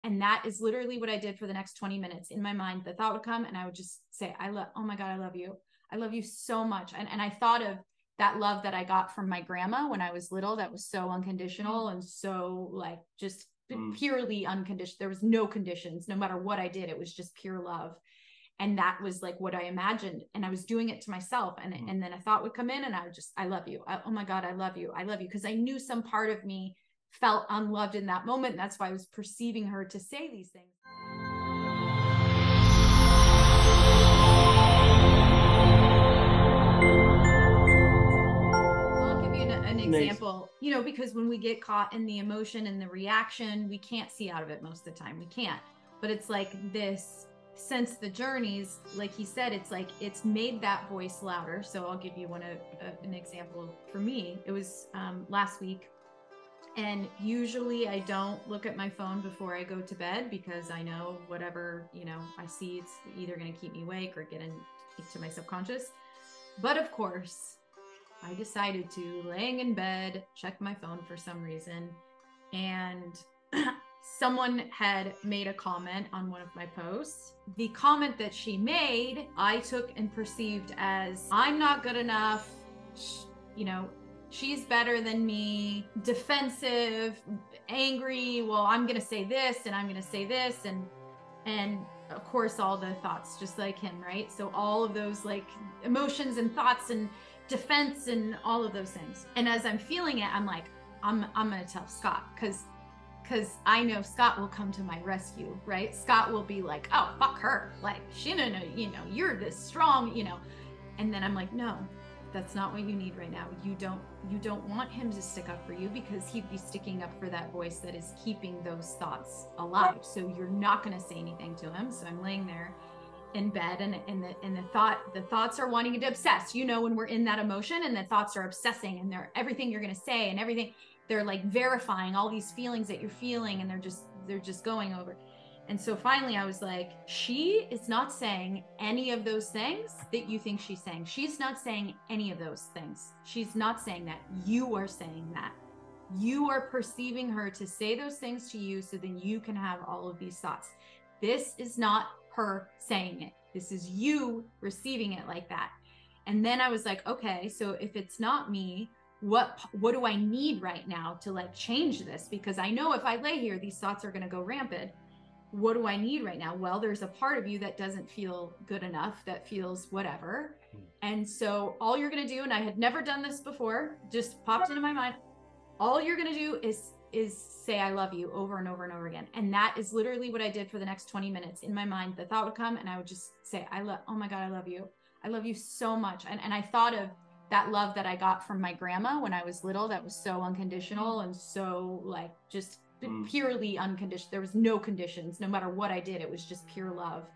And that is literally what I did for the next 20 minutes. In my mind, the thought would come and I would just say, oh my God, I love you. I love you so much. And I thought of that love that I got from my grandma when I was little, that was so unconditional and so like just purely unconditional. There was no conditions, no matter what I did. It was just pure love. And that was like what I imagined. And I was doing it to myself. And then a thought would come in and I would just, I love you. Oh my God, I love you. I love you. Because I knew some part of me felt unloved in that moment. And that's why I was perceiving her to say these things. I'll give you an example, you know, because when we get caught in the emotion and the reaction, we can't see out of it most of the time. We can't. But it's like this, since the journeys, like he said, it's like it's made that voice louder. So I'll give you an example for me. It was last week. And usually I don't look at my phone before I go to bed because I know whatever, you know, I see, it's either going to keep me awake or get into my subconscious. But of course, I decided to, laying in bed, check my phone for some reason. And someone had made a comment on one of my posts. The comment that she made, I took and perceived as, I'm not good enough, you know, she's better than me, defensive, angry. Well, I'm going to say this and I'm going to say this. And of course, all the thoughts just like him, right? So all of those like emotions and thoughts and defense and all of those things. And as I'm feeling it, I'm like, I'm going to tell Scott because I know Scott will come to my rescue, right? Scott will be like, oh, fuck her. Like, she don't know, you know, you're this strong, you know. And then I'm like, no, that's not what you need right now. You don't want him to stick up for you because he'd be sticking up for that voice that is keeping those thoughts alive. So you're not going to say anything to him. So I'm laying there in bed and the thoughts are wanting to obsess, you know, when we're in that emotion and the thoughts are obsessing and they're everything you're going to say and everything, they're like verifying all these feelings that you're feeling and they're just going over. And so finally I was like, she is not saying any of those things that you think she's saying. She's not saying any of those things. She's not saying that. You are saying that. You are perceiving her to say those things to you so then you can have all of these thoughts. This is not her saying it. This is you receiving it like that. And then I was like, okay, so if it's not me, what do I need right now to like change this? Because I know if I lay here, these thoughts are going to go rampant. What do I need right now? Well, there's a part of you that doesn't feel good enough, that feels whatever. And so all you're going to do, and I had never done this before, just popped into my mind. All you're going to do is say, I love you over and over and over again. And that is literally what I did for the next 20 minutes. In my mind, the thought would come and I would just say, oh my God, I love you. I love you so much. And I thought of that love that I got from my grandma when I was little, that was so unconditional and so like just purely unconditional. There was no conditions, no matter what I did, it was just pure love.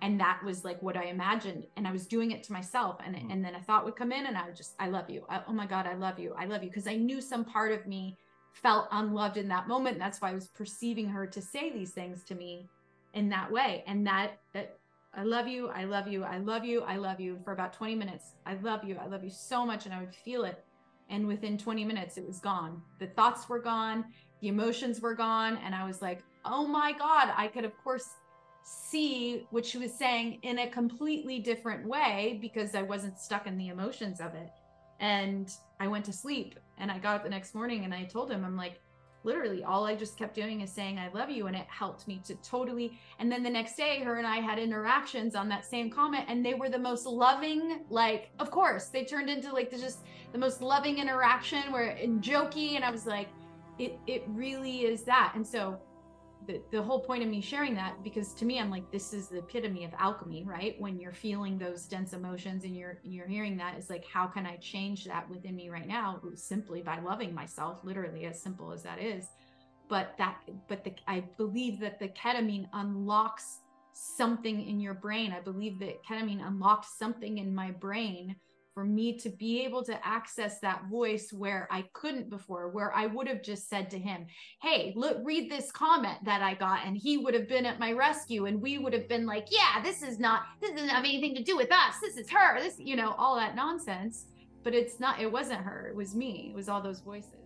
And that was like what I imagined. And I was doing it to myself. And then a thought would come in and I would just, I love you. Oh my God, I love you. I love you. Because I knew some part of me felt unloved in that moment. And that's why I was perceiving her to say these things to me in that way. And that I love you. I love you. I love you. I love you for about 20 minutes. I love you. I love you so much. And I would feel it. And within 20 minutes, it was gone. The thoughts were gone. The emotions were gone. And I was like, oh my God, I could, of course, see what she was saying in a completely different way because I wasn't stuck in the emotions of it. And I went to sleep and I got up the next morning and I told him, I'm like, literally all I just kept doing is saying, I love you. And it helped me to totally. And then the next day, her and I had interactions on that same comment and they were the most loving, like, of course, they turned into like just the most loving interaction and jokey. And I was like, it really is that. And so the whole point of me sharing that, because to me, I'm like, this is the epitome of alchemy, right? When you're feeling those dense emotions and you're hearing that, it's like, how can I change that within me right now? Simply by loving myself, literally, as simple as that is. I believe that the ketamine unlocks something in your brain. I believe that ketamine unlocked something in my brain for me to be able to access that voice where I couldn't before, where I would have just said to him, hey, look, read this comment that I got. And he would have been at my rescue and we would have been like, yeah, this doesn't have anything to do with us. This is her, this, you know, all that nonsense. But it wasn't her. It was me. It was all those voices.